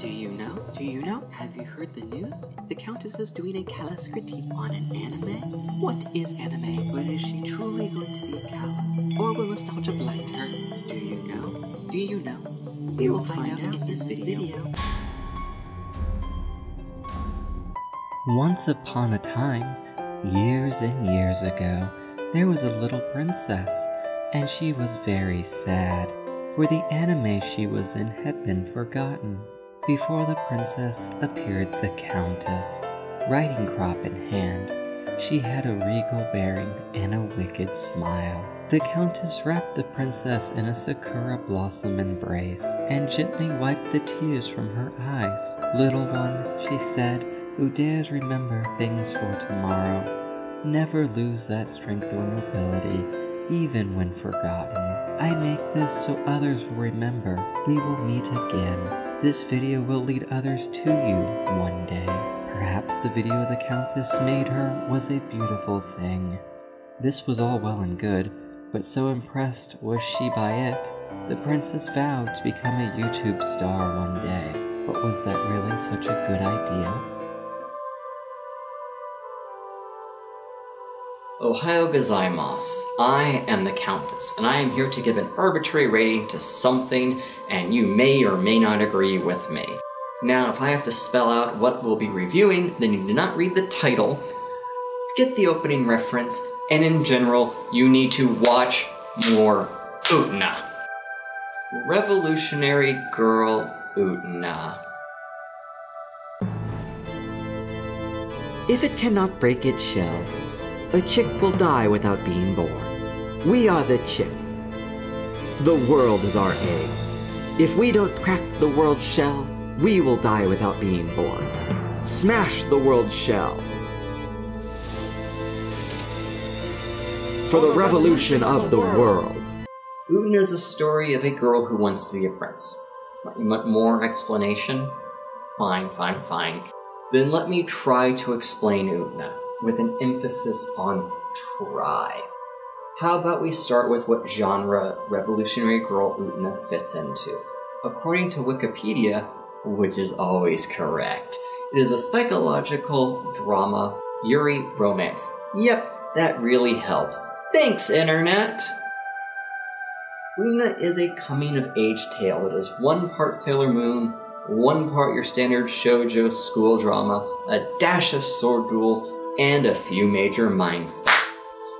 Do you know? Do you know? Have you heard the news? The Countess is doing a Callous critique on an anime? What is anime? But is she truly going to be callous? Or will nostalgia blind her? Do you know? Do you know? We will find out in this video. Once upon a time, years and years ago, there was a little princess, and she was very sad, for the anime she was in had been forgotten. Before the princess appeared the Countess, riding crop in hand. She had a regal bearing and a wicked smile. The Countess wrapped the princess in a sakura blossom embrace, and gently wiped the tears from her eyes. "Little one," she said, "who dares remember things for tomorrow? Never lose that strength or nobility, even when forgotten. I make this so others will remember. We will meet again. This video will lead others to you one day." Perhaps the video the Countess made her was a beautiful thing. This was all well and good, but so impressed was she by it, the princess vowed to become a YouTube star one day. But was that really such a good idea? Ohayou gozaimasu. I am the Countess, and I am here to give an arbitrary rating to something, and you may or may not agree with me. Now, if I have to spell out what we'll be reviewing, then you do not read the title, get the opening reference, and in general, you need to watch more Utena. Revolutionary Girl Utena. If it cannot break its shell, a chick will die without being born. We are the chick. The world is our egg. If we don't crack the world's shell, we will die without being born. Smash the world's shell. For the revolution of the world. Utena is a story of a girl who wants to be a prince. You want more explanation? Fine. Then let me try to explain Utena, with an emphasis on try. How about we start with what genre Revolutionary Girl Utena fits into? According to Wikipedia, which is always correct, it is a psychological drama, Yuri romance. Yep, that really helps. Thanks, Internet! Utena is a coming-of-age tale that is one part Sailor Moon, one part your standard shoujo school drama, a dash of sword duels, and a few major mind facts.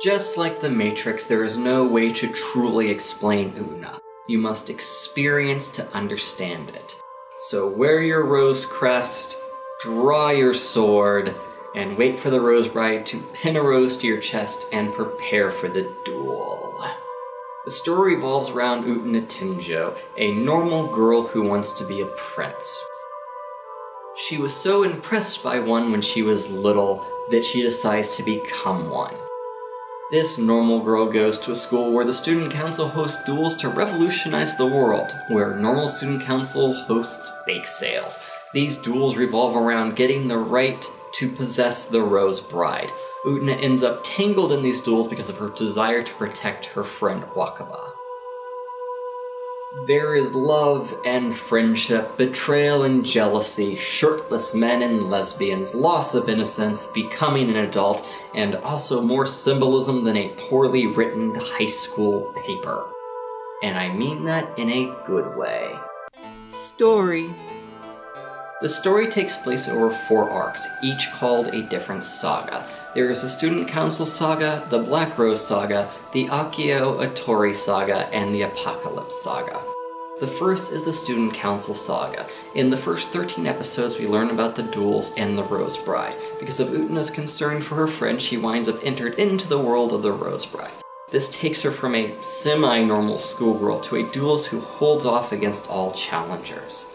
Just like The Matrix, there is no way to truly explain Utena. You must experience to understand it. So wear your rose crest, draw your sword, and wait for the Rose Bride to pin a rose to your chest and prepare for the duel. The story revolves around Utena Tinjo, a normal girl who wants to be a prince. She was so impressed by one when she was little that she decides to become one. This normal girl goes to a school where the student council hosts duels to revolutionize the world, where normal student council hosts bake sales. These duels revolve around getting the right to possess the Rose Bride. Utena ends up tangled in these duels because of her desire to protect her friend Wakaba. There is love and friendship, betrayal and jealousy, shirtless men and lesbians, loss of innocence, becoming an adult, and also more symbolism than a poorly written high school paper. And I mean that in a good way. Story. The story takes place over 4 arcs, each called a different saga. There is the Student Council Saga, the Black Rose Saga, the Akio Atori Saga, and the Apocalypse Saga. The first is the Student Council Saga. In the first 13 episodes, we learn about the duels and the Rose Bride. Because of Utena's concern for her friend, she winds up entered into the world of the Rose Bride. This takes her from a semi-normal schoolgirl to a duelist who holds off against all challengers.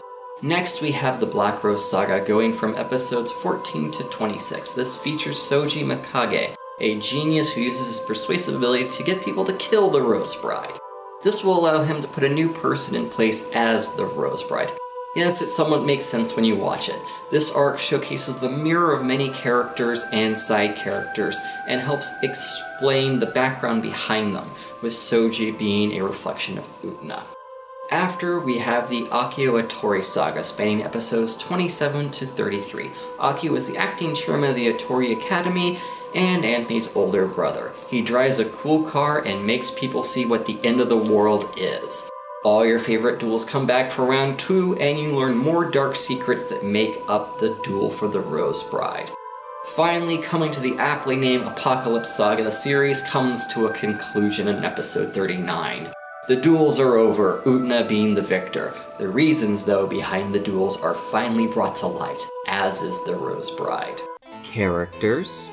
Next, we have the Black Rose Saga, going from episodes 14 to 26. This features Soji Mikage, a genius who uses his persuasive ability to get people to kill the Rose Bride. This will allow him to put a new person in place as the Rose Bride. Yes, it somewhat makes sense when you watch it. This arc showcases the mirror of many characters and side characters, and helps explain the background behind them, with Soji being a reflection of Utena. After, we have the Akio Atori saga, spanning episodes 27 to 33. Akio is the acting chairman of the Atori Academy and Anthony's older brother. He drives a cool car and makes people see what the end of the world is. All your favorite duels come back for round 2, and you learn more dark secrets that make up the duel for the Rose Bride. Finally, coming to the aptly named Apocalypse Saga, the series comes to a conclusion in episode 39. The duels are over, Utena being the victor. The reasons, though, behind the duels are finally brought to light, as is the Rose Bride. Characters.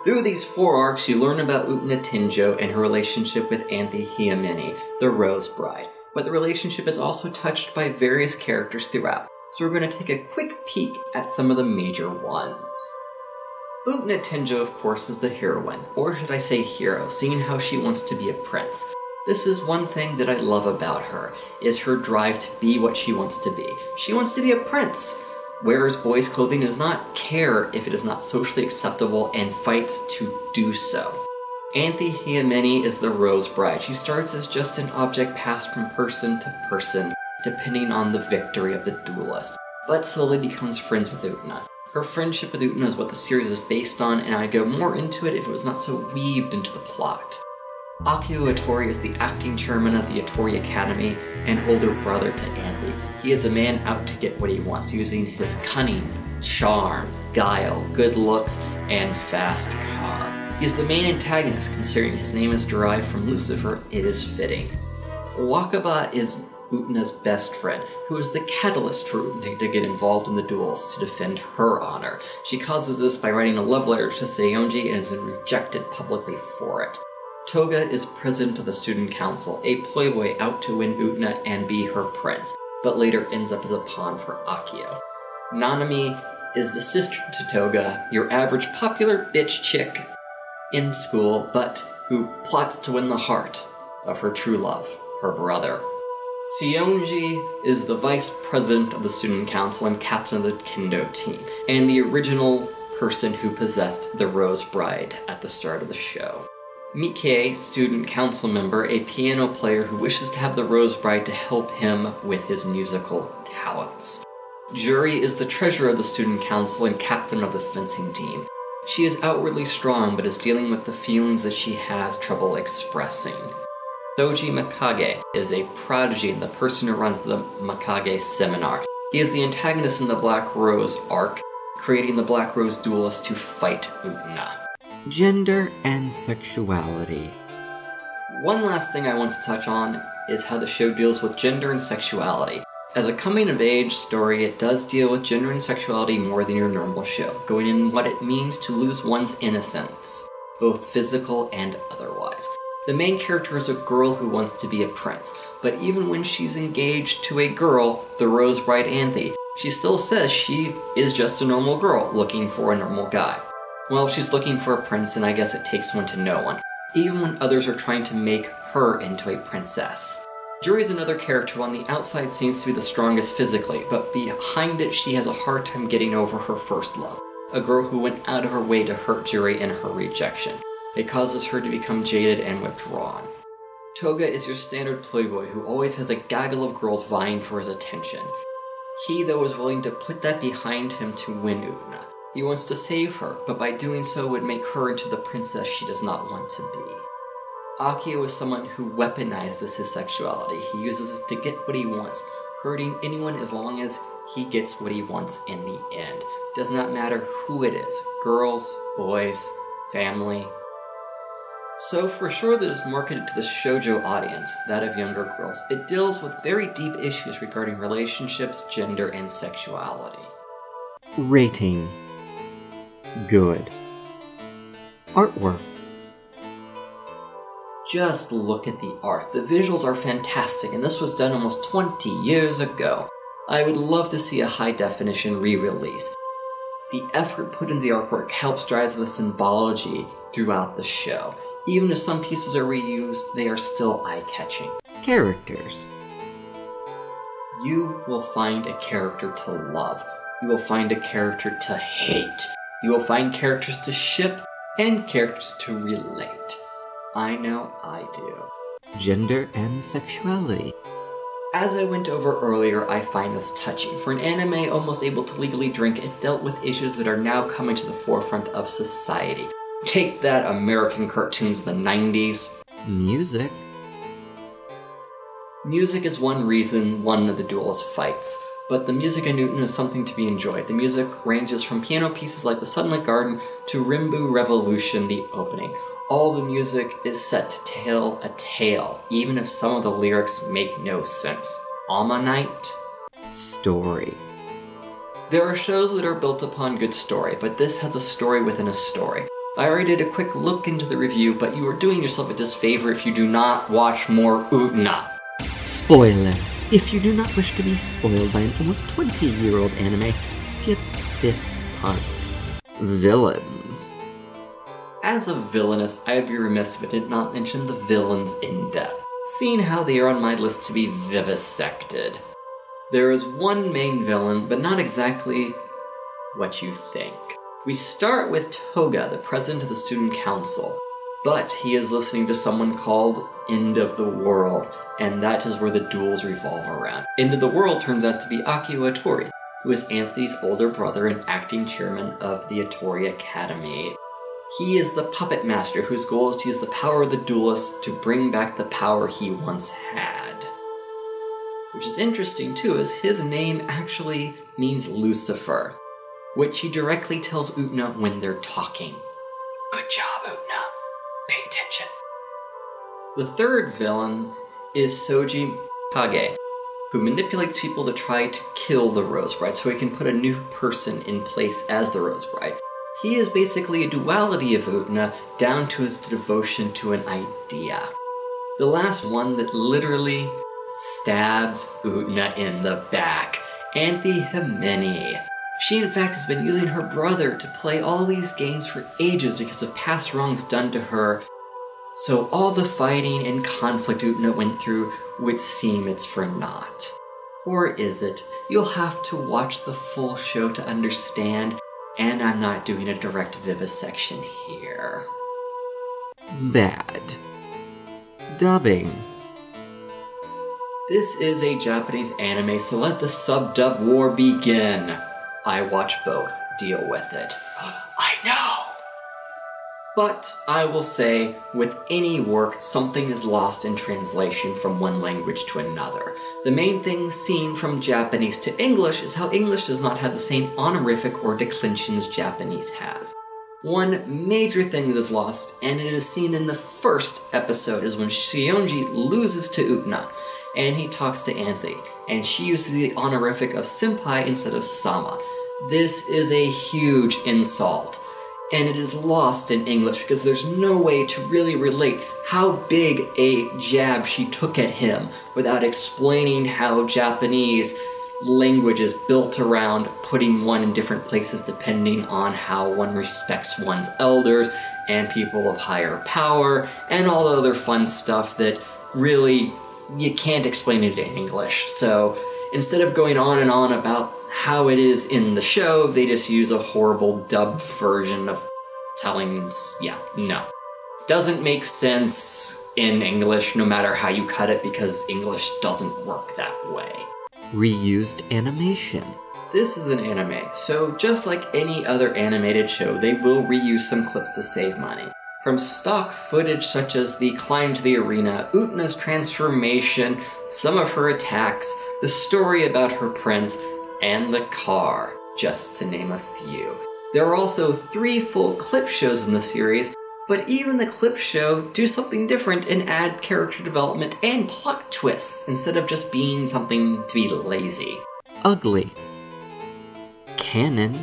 Through these 4 arcs, you learn about Utena Tinjo and her relationship with Anthy Hyamini, the Rose Bride. But the relationship is also touched by various characters throughout, so we're going to take a quick peek at some of the major ones. Utena Tinjo, of course, is the heroine, or should I say hero, seeing how she wants to be a prince. This is one thing that I love about her, is her drive to be what she wants to be. She wants to be a prince, wears boys' clothing, does not care if it is not socially acceptable, and fights to do so. Anthy Hyamini is the Rose Bride. She starts as just an object passed from person to person, depending on the victory of the duelist, but slowly becomes friends with Utena. Her friendship with Utena is what the series is based on, and I'd go more into it if it was not so weaved into the plot. Akio Atori is the acting chairman of the Atori Academy and older brother to Anthy. He is a man out to get what he wants, using his cunning, charm, guile, good looks, and fast car. He is the main antagonist, considering his name is derived from Lucifer. It is fitting. Wakaba is Utena's best friend, who is the catalyst for Utena to get involved in the duels to defend her honor. She causes this by writing a love letter to Seionji and is rejected publicly for it. Toga is president of the student council, a playboy out to win Utena and be her prince, but later ends up as a pawn for Akio. Nanami is the sister to Toga, your average popular bitch chick in school, but who plots to win the heart of her true love, her brother. Seionji is the vice president of the student council and captain of the kendo team, and the original person who possessed the Rose Bride at the start of the show. Mike, student council member, a piano player who wishes to have the Rose Bride to help him with his musical talents. Juri is the treasurer of the student council and captain of the fencing team. She is outwardly strong, but is dealing with the feelings that she has trouble expressing. Soji Mikage is a prodigy and the person who runs the Mikage seminar. He is the antagonist in the Black Rose arc, creating the Black Rose duelist to fight Utena. Gender and sexuality. One last thing I want to touch on is how the show deals with gender and sexuality. As a coming-of-age story, it does deal with gender and sexuality more than your normal show, going in what it means to lose one's innocence, both physical and otherwise. The main character is a girl who wants to be a prince, but even when she's engaged to a girl, the Rose Bride Anthy, she still says she is just a normal girl looking for a normal guy. Well, she's looking for a prince, and I guess it takes one to know one, even when others are trying to make her into a princess. Juri's another character who on the outside seems to be the strongest physically, but behind it she has a hard time getting over her first love, a girl who went out of her way to hurt Juri in her rejection. It causes her to become jaded and withdrawn. Toga is your standard playboy who always has a gaggle of girls vying for his attention. He, though, is willing to put that behind him to win Utena. He wants to save her, but by doing so would make her into the princess she does not want to be. Akio is someone who weaponizes his sexuality. He uses it to get what he wants, hurting anyone as long as he gets what he wants in the end. Does not matter who it is, girls, boys, family. So for a show that is marketed to the shoujo audience, that of younger girls, it deals with very deep issues regarding relationships, gender, and sexuality. Rating. Good. Artwork. Just look at the art. The visuals are fantastic, and this was done almost 20 years ago. I would love to see a high-definition re-release. The effort put into the artwork helps drive the symbology throughout the show. Even if some pieces are reused, they are still eye-catching. Characters. You will find a character to love. You will find a character to hate. You will find characters to ship and characters to relate. I know I do. Gender and sexuality. As I went over earlier, I find this touching. For an anime almost able to legally drink, it dealt with issues that are now coming to the forefront of society. Take that, American cartoons in the 90s. Music. Music is one reason one of the duels fights, but the music in Utena is something to be enjoyed. The music ranges from piano pieces like the Sunlit Garden to Rimbu Revolution, the opening. All the music is set to tell a tale, even if some of the lyrics make no sense. Ammonite? Story. There are shows that are built upon good story, but this has a story within a story. I already did a quick look into the review, but you are doing yourself a disfavor if you do not watch more Utena. Spoilers. If you do not wish to be spoiled by an almost 20-year-old anime, skip this part. Villains. As a villainess, I would be remiss if I did not mention the villains in depth, seeing how they are on my list to be vivisected. There is one main villain, but not exactly what you think. We start with Toga, the president of the student council, but he is listening to someone called End of the World, and that is where the duels revolve around. End of the World turns out to be Akio Atori, who is Anthony's older brother and acting chairman of the Atori Academy. He is the puppet master whose goal is to use the power of the duelists to bring back the power he once had. Which is interesting too, as his name actually means Lucifer, which he directly tells Utena when they're talking. Good job, Utena. Pay attention. The third villain is Soji Kage, who manipulates people to try to kill the Rose Bride so he can put a new person in place as the Rose Bride. He is basically a duality of Utena down to his devotion to an idea. The last one that literally stabs Utena in the back, Anthy Himeni. She in fact has been using her brother to play all these games for ages because of past wrongs done to her, so all the fighting and conflict Utena went through would seem it's for naught. Or is it? You'll have to watch the full show to understand, and I'm not doing a direct vivisection here. Bad. Dubbing. This is a Japanese anime, so let the sub-dub war begin. I watch both. Deal with it. I know! But I will say, with any work, something is lost in translation from one language to another. The main thing seen from Japanese to English is how English does not have the same honorific or declensions Japanese has. One major thing that is lost, and it is seen in the first episode, is when Shionji loses to Utena, and he talks to Anthy, and she uses the honorific of senpai instead of sama. This is a huge insult, and it is lost in English because there's no way to really relate how big a jab she took at him without explaining how Japanese language is built around putting one in different places depending on how one respects one's elders and people of higher power and all the other fun stuff that really you can't explain it in English. So instead of going on and on about how it is in the show, they just use a horrible dubbed version of telling, no. Doesn't make sense in English no matter how you cut it because English doesn't work that way. Reused animation. This is an anime, so just like any other animated show, they will reuse some clips to save money. From stock footage such as the climb to the arena, Utena's transformation, some of her attacks, the story about her prince, and the car, just to name a few. There are also 3 full clip shows in the series, but even the clip show do something different and add character development and plot twists instead of just being something to be lazy. Ugly. Canon.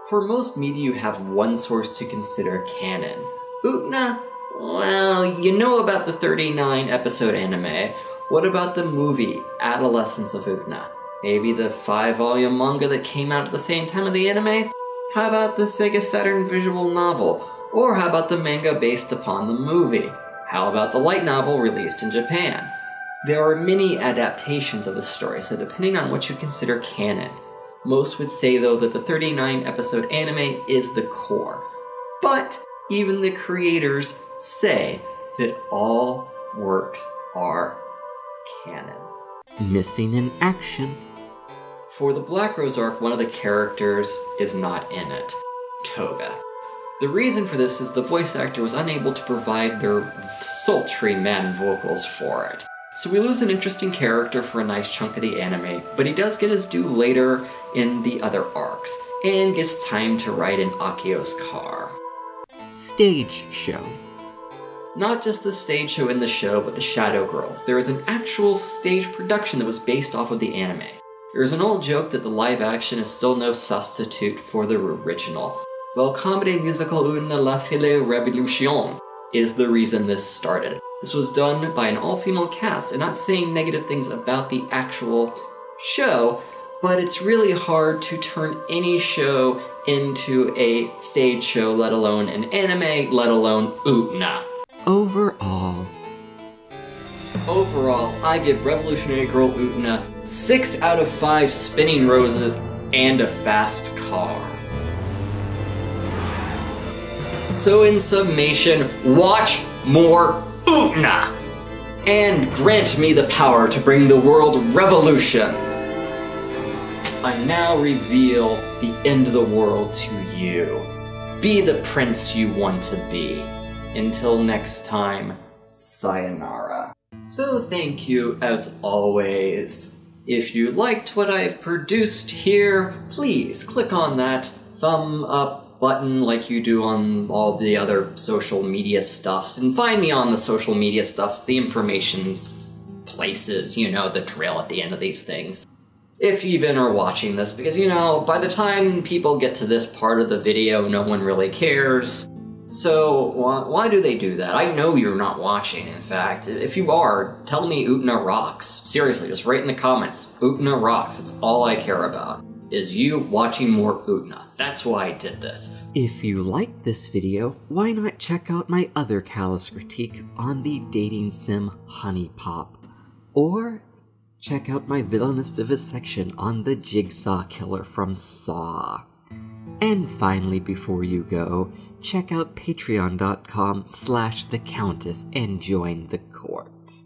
For most media, you have one source to consider canon. Utena? Well, you know about the 39-episode anime. What about the movie, Adolescence of Utena? Maybe the 5-volume manga that came out at the same time of the anime? How about the Sega Saturn visual novel? Or how about the manga based upon the movie? How about the light novel released in Japan? There are many adaptations of the story, so depending on what you consider canon. Most would say, though, that the 39-episode anime is the core. But even the creators say that all works are canon. Missing in action. For the Black Rose arc, one of the characters is not in it, Toga. The reason for this is the voice actor was unable to provide their sultry man vocals for it. So we lose an interesting character for a nice chunk of the anime, but he does get his due later in the other arcs, and gets time to ride in Akio's car. Stage show. Not just the stage show in the show, but the Shadow Girls. There is an actual stage production that was based off of the anime. There is an old joke that the live action is still no substitute for the original. Well, comedy musical Une la Fille Revolution is the reason this started. This was done by an all-female cast, and not saying negative things about the actual show, but it's really hard to turn any show into a stage show, let alone an anime, let alone Utena. Overall, I give Revolutionary Girl Utena 6 out of 5 spinning roses and a fast car. So in summation, watch more Utena! And grant me the power to bring the world revolution! I now reveal the end of the world to you. Be the prince you want to be. Until next time, sayonara. So thank you as always. If you liked what I've produced here, please click on that thumb up button like you do on all the other social media stuffs, and find me on the social media stuffs, the information's places, you know, the drill at the end of these things. If you even are watching this, because, you know, by the time people get to this part of the video, no one really cares. So, why do they do that? I know you're not watching, in fact. If you are, tell me Utena rocks. Seriously, just write in the comments, Utena rocks. It's all I care about, is you watching more Utena. That's why I did this. if you liked this video, why not check out my other Callous critique on the dating sim Honey Pop? Or check out my villainous vivisection on the Jigsaw Killer from Saw. And finally, before you go, check out patreon.com/thecountess and join the court.